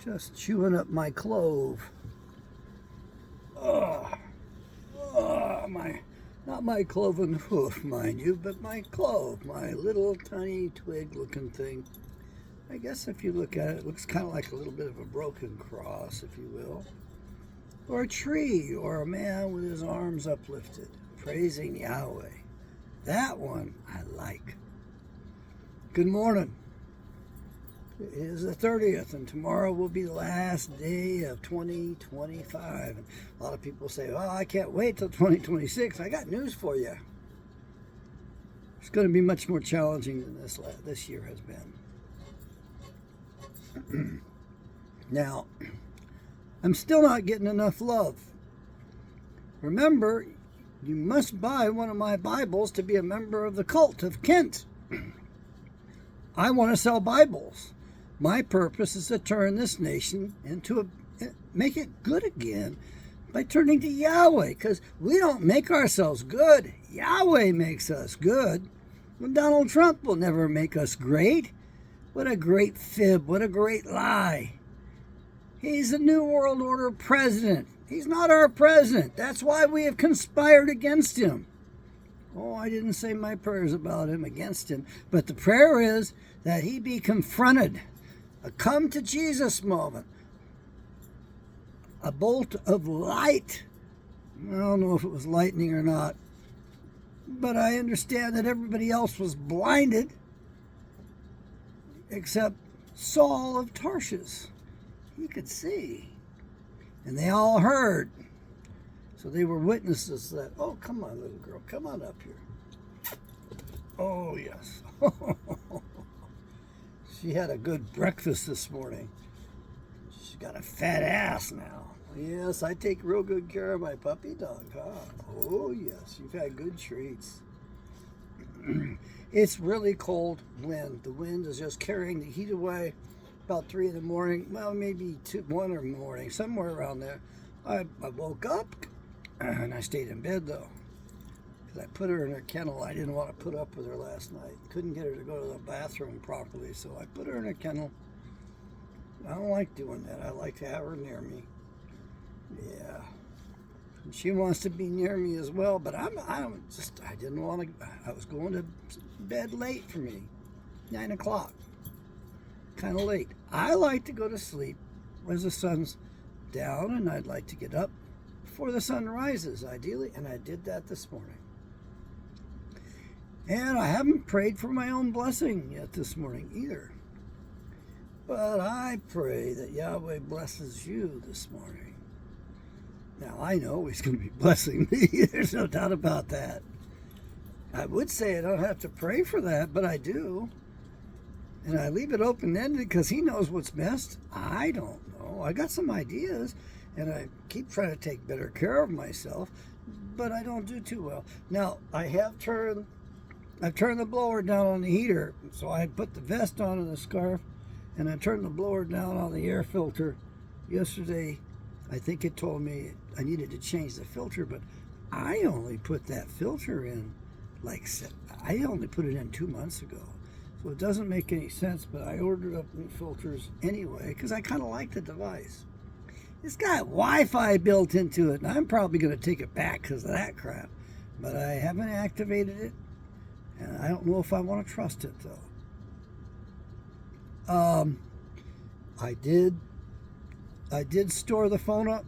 Just chewing up my clove. Oh, not my cloven hoof, mind you, but my clove, my little tiny twig-looking thing. I guess if you look at it, it looks kind of like a little bit of a broken cross, if you will. Or a tree, or a man with his arms uplifted, praising Yahweh. That one I like. Good morning. It is the 30th, and tomorrow will be the last day of 2025. And a lot of people say, oh, I can't wait till 2026. I got news for you. It's going to be much more challenging than this year has been. Now, I'm still not getting enough love. Remember, you must buy one of my Bibles to be a member of the cult of Kent. I want to sell Bibles. My purpose is to turn this nation make it good again by turning to Yahweh, because we don't make ourselves good. Yahweh makes us good. Well, Donald Trump will never make us great. What a great fib. What a great lie. He's the New World Order president. He's not our president. That's why we have conspired against him. Oh, I didn't say my prayers about him, against him. But the prayer is that he be confronted. A come to Jesus moment. A bolt of light. I don't know if it was lightning or not. But I understand that everybody else was blinded except Saul of Tarshish. He could see. And they all heard. So they were witnesses that, oh, come on, little girl, come on up here. Oh, yes. She had a good breakfast this morning. She's got a fat ass now. Yes, I take real good care of my puppy dog, huh? Oh, yes, you've had good treats. It's really cold wind. The wind is just carrying the heat away. About 3 in the morning, well, maybe 1 in the morning, somewhere around there. I woke up, and I stayed in bed, though. I put her in her kennel. I didn't want to put up with her last night. Couldn't get her to go to the bathroom properly, so I put her in her kennel. I don't like doing that. I like to have her near me. Yeah. And she wants to be near me as well, but I didn't want to. I was going to bed late for me, 9 o'clock. Kind of late. I like to go to sleep as the sun's down, and I'd like to get up before the sun rises, ideally, and I did that this morning. And I haven't prayed for my own blessing yet this morning either. But I pray that Yahweh blesses you this morning. Now, I know He's going to be blessing me. There's no doubt about that. I would say I don't have to pray for that, but I do. And I leave it open-ended because He knows what's best. I don't know. I got some ideas, and I keep trying to take better care of myself, but I don't do too well. Now, I've turned the blower down on the heater, so I put the vest on and the scarf, and I turned the blower down on the air filter. Yesterday, I think it told me I needed to change the filter, but I only put that filter in, I only put it in 2 months ago. So it doesn't make any sense, but I ordered up new filters anyway, because I kind of like the device. It's got Wi-Fi built into it, and I'm probably going to take it back because of that crap. But I haven't activated it, and I don't know if I want to trust it, though. I did store the phone up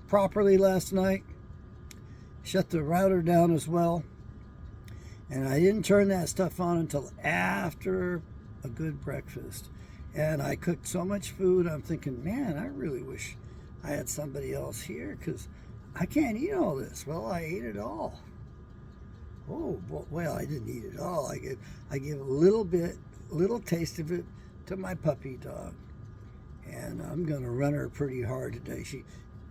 properly last night. Shut the router down as well. And I didn't turn that stuff on until after a good breakfast. And I cooked so much food, I'm thinking, man, I really wish I had somebody else here because I can't eat all this. Well, I ate it all. Oh, well, I didn't eat it all. I gave a little taste of it to my puppy dog. And I'm going to run her pretty hard today. She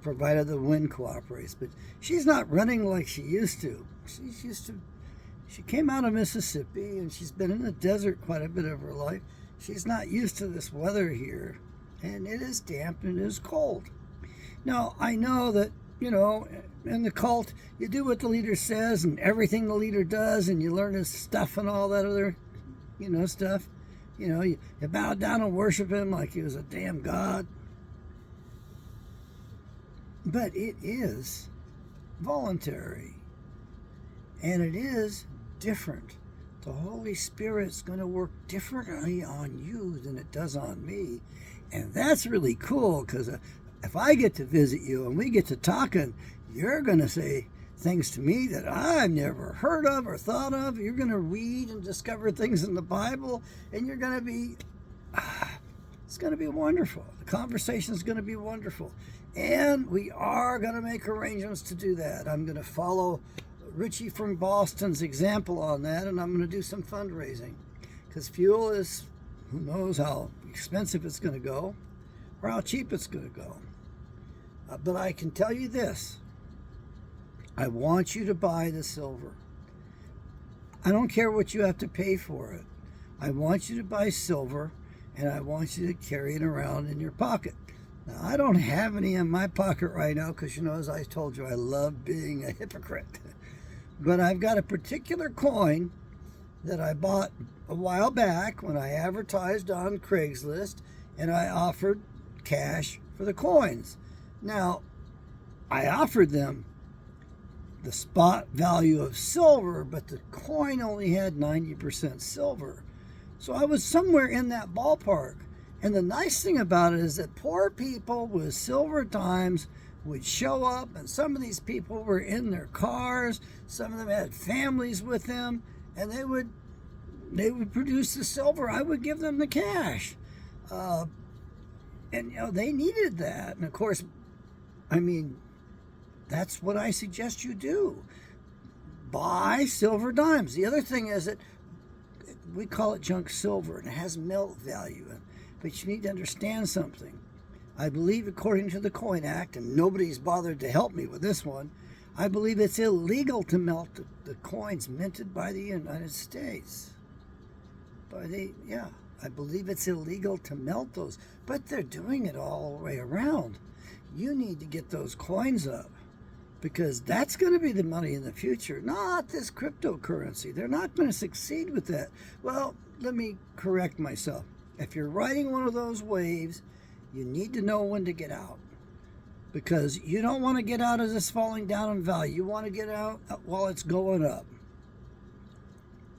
provided the wind cooperates, but she's not running like she used to. She came out of Mississippi, and she's been in the desert quite a bit of her life. She's not used to this weather here, and it is damp and it is cold. Now, I know that, in the cult, you do what the leader says and everything the leader does, and you learn his stuff and all that other, stuff. You bow down and worship him like he was a damn god. But it is voluntary. And it is different. The Holy Spirit's going to work differently on you than it does on me. And that's really cool, because if I get to visit you and we get to talking, you're going to say things to me that I've never heard of or thought of. You're going to read and discover things in the Bible, and you're going to be, it's going to be wonderful. The conversation is going to be wonderful. And we are going to make arrangements to do that. I'm going to follow Richie from Boston's example on that, and I'm going to do some fundraising, because fuel is, who knows how expensive it's going to go or how cheap it's going to go. But I can tell you this: I want you to buy the silver. I don't care what you have to pay for it. I want you to buy silver, and I want you to carry it around in your pocket. Now, I don't have any in my pocket right now because, as I told you, I love being a hypocrite. But I've got a particular coin that I bought a while back when I advertised on Craigslist, and I offered cash for the coins. Now, I offered them the spot value of silver, but the coin only had 90% silver. So I was somewhere in that ballpark. And the nice thing about it is that poor people with silver dimes would show up, and some of these people were in their cars, some of them had families with them, and they would produce the silver. I would give them the cash. And they needed that. And of course, that's what I suggest you do. Buy silver dimes. The other thing is that we call it junk silver, and it has melt value. But you need to understand something. I believe, according to the Coin Act, and nobody's bothered to help me with this one, I believe it's illegal to melt the coins minted by the United States. I believe it's illegal to melt those. But they're doing it all the way around. You need to get those coins up, because that's going to be the money in the future, not this cryptocurrency. They're not going to succeed with that. Well, let me correct myself. If you're riding one of those waves, you need to know when to get out, because you don't want to get out as it's falling down in value. You want to get out while it's going up.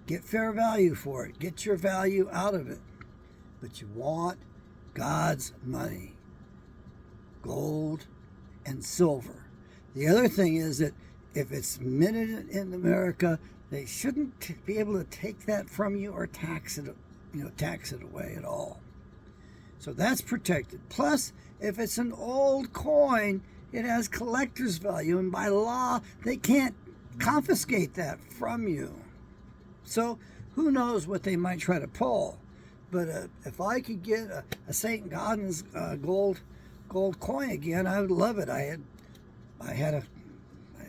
Get fair value for it. Get your value out of it. But you want God's money, gold and silver. The other thing is that if it's minted in America, they shouldn't be able to take that from you or tax it away at all. So that's protected. Plus, if it's an old coin, it has collector's value, and by law, they can't confiscate that from you. So who knows what they might try to pull. But if I could get a St. Gaudens gold coin again, I would love it. I had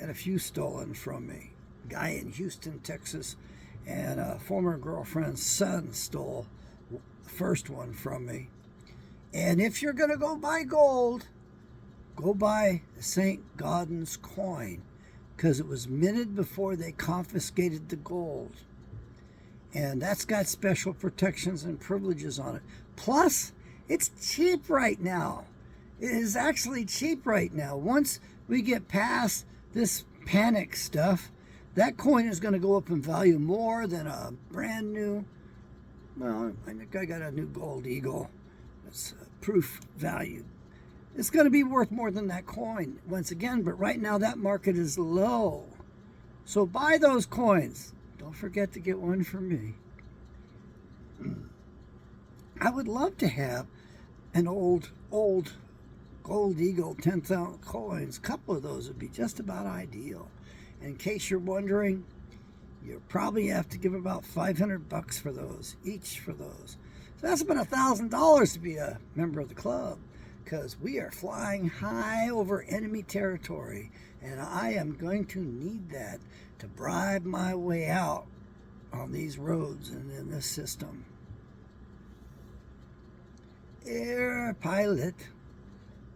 a few stolen from me. A guy in Houston, Texas, and a former girlfriend's son stole the first one from me. And if you're going to go buy gold, go buy the St. Gaudens coin, because it was minted before they confiscated the gold. And that's got special protections and privileges on it. Plus, it's cheap right now. It is actually cheap right now. Once we get past this panic stuff, that coin is going to go up in value more than a brand new, well, I think I got a new gold eagle. It's proof value. It's going to be worth more than that coin once again, but right now that market is low. So buy those coins. Don't forget to get one for me. I would love to have an old gold eagle 10,000 coins. A couple of those would be just about ideal. In case you're wondering, you probably have to give about $500 for those, each for those. So that's about $1,000 to be a member of the club, because we are flying high over enemy territory, and I am going to need that to bribe my way out on these roads and in this system. Air pilot,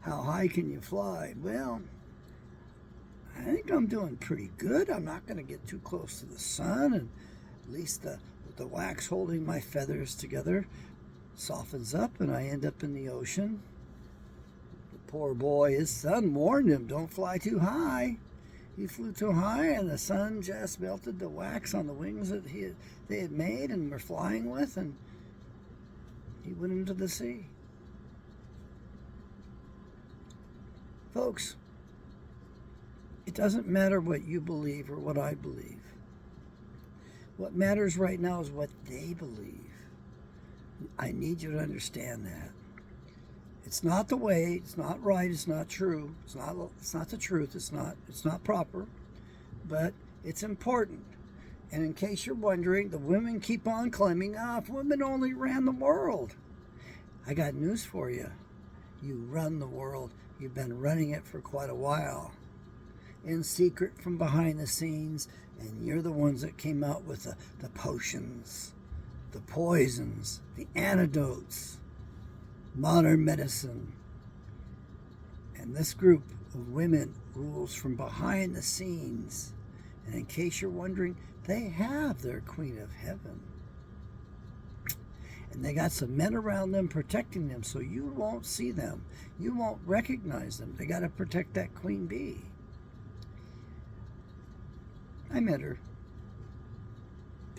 how high can you fly? Well, I think I'm doing pretty good. I'm not going to get too close to the sun, and at least the wax holding my feathers together softens up, and I end up in the ocean. Poor boy, his son warned him, don't fly too high. He flew too high, and the sun just melted the wax on the wings that they had made and were flying with, and he went into the sea. Folks, it doesn't matter what you believe or what I believe. What matters right now is what they believe. I need you to understand that. It's not the way, it's not right, it's not true, it's not the truth, it's not proper, but it's important. And in case you're wondering, the women keep on claiming, if women only ran the world. I got news for you. You run the world. You've been running it for quite a while. In secret from behind the scenes, and you're the ones that came out with the potions, the poisons, the antidotes, modern medicine. And this group of women rules from behind the scenes. And in case you're wondering, they have their Queen of Heaven. And they got some men around them protecting them, so you won't see them. You won't recognize them. They got to protect that Queen Bee. I met her.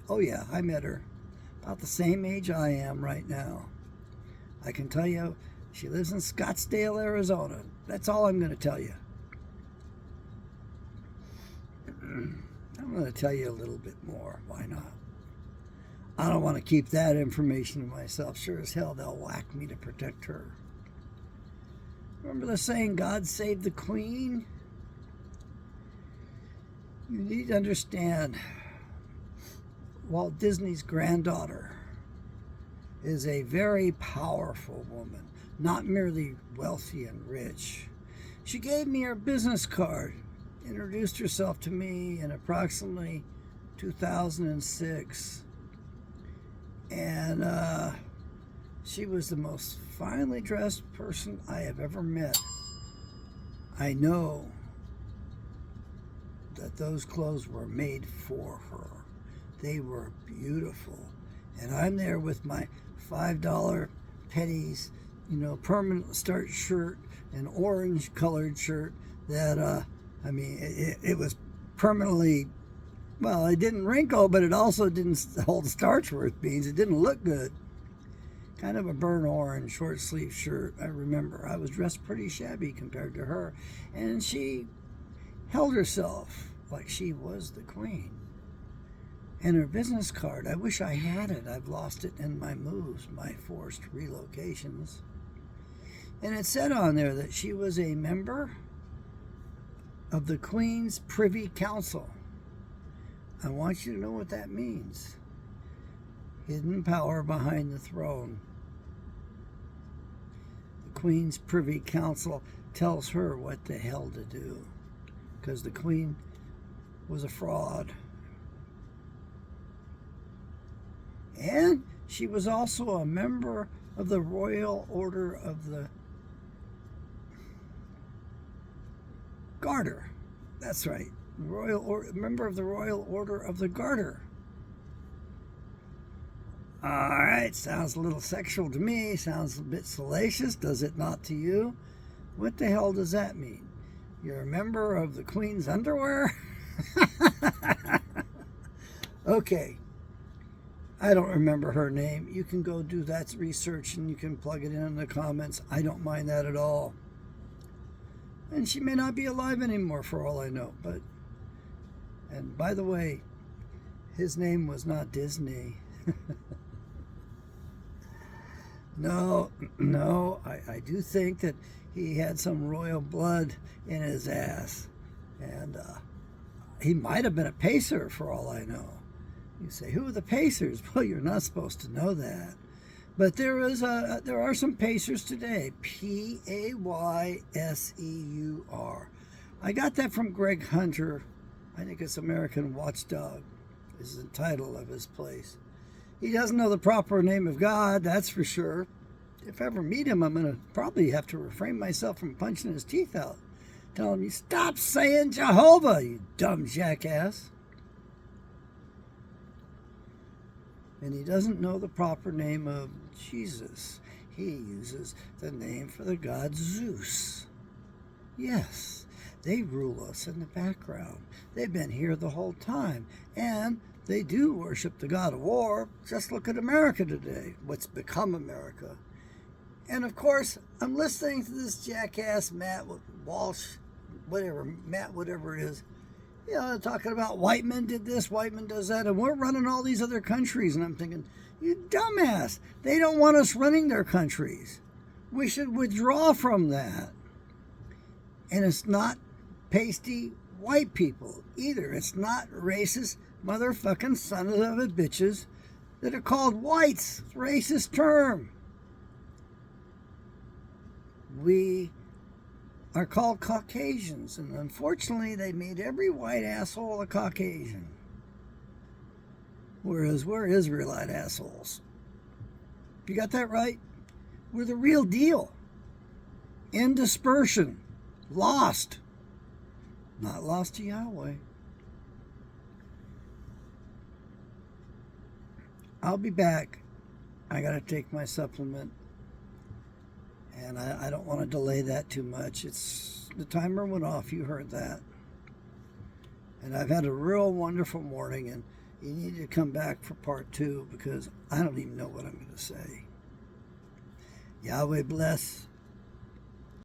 Oh yeah, I met her. About the same age I am right now. I can tell you, she lives in Scottsdale, Arizona. That's all I'm going to tell you. I'm going to tell you a little bit more. Why not? I don't want to keep that information to myself. Sure as hell they'll whack me to protect her. Remember the saying, God save the Queen? You need to understand, Walt Disney's granddaughter is a very powerful woman, not merely wealthy and rich. She gave me her business card, introduced herself to me in approximately 2006, and she was the most finely dressed person I have ever met. I know that those clothes were made for her. They were beautiful. And I'm there with my $5 pennies, permanent start shirt, an orange colored shirt that, it was permanently, well, it didn't wrinkle, but it also didn't hold starch worth beans. It didn't look good. Kind of a burnt orange short sleeve shirt. I remember I was dressed pretty shabby compared to her. And she held herself like she was the queen. And her business card, I wish I had it. I've lost it in my moves, my forced relocations. And it said on there that she was a member of the Queen's Privy Council. I want you to know what that means. Hidden power behind the throne. The Queen's Privy Council tells her what the hell to do, because the Queen was a fraud. And she was also a member of the Royal Order of the Garter. That's right. Member of the Royal Order of the Garter. All right, sounds a little sexual to me. Sounds a bit salacious. Does it not to you? What the hell does that mean? You're a member of the Queen's underwear? Okay. I don't remember her name. You can go do that research and you can plug it in the comments. I don't mind that at all. And she may not be alive anymore for all I know. And by the way, his name was not Disney. No, I do think that he had some royal blood in his ass. And he might have been a pacer for all I know. You say, who are the Pacers? Well, you're not supposed to know that. But there are some Pacers today. P-A-Y-S-E-U-R. I got that from Greg Hunter. I think it's American Watchdog is the title of his place. He doesn't know the proper name of God, that's for sure. If I ever meet him, I'm going to probably have to refrain myself from punching his teeth out. Tell him, you stop saying Jehovah, you dumb jackass. And he doesn't know the proper name of Jesus. he uses the name for the god Zeus. Yes, they rule us in the background. They've been here the whole time, and they do worship the god of war. Just look at America today, what's become America. And of course, I'm listening to this jackass Matt Walsh, Matt whatever it is, talking about white men did this, white men does that, and we're running all these other countries. And I'm thinking, you dumbass, they don't want us running their countries. We should withdraw from that. And it's not pasty white people either. It's not racist motherfucking sons of a bitches that are called whites. It's a racist term. We are called Caucasians, and unfortunately they made every white asshole a Caucasian, whereas we're Israelite assholes. You got that right? We're the real deal. In dispersion. Lost. Not lost to Yahweh. I'll be back. I got to take my supplement. And I don't want to delay that too much. The timer went off. You heard that. And I've had a real wonderful morning. And you need to come back for part 2 because I don't even know what I'm going to say. Yahweh bless.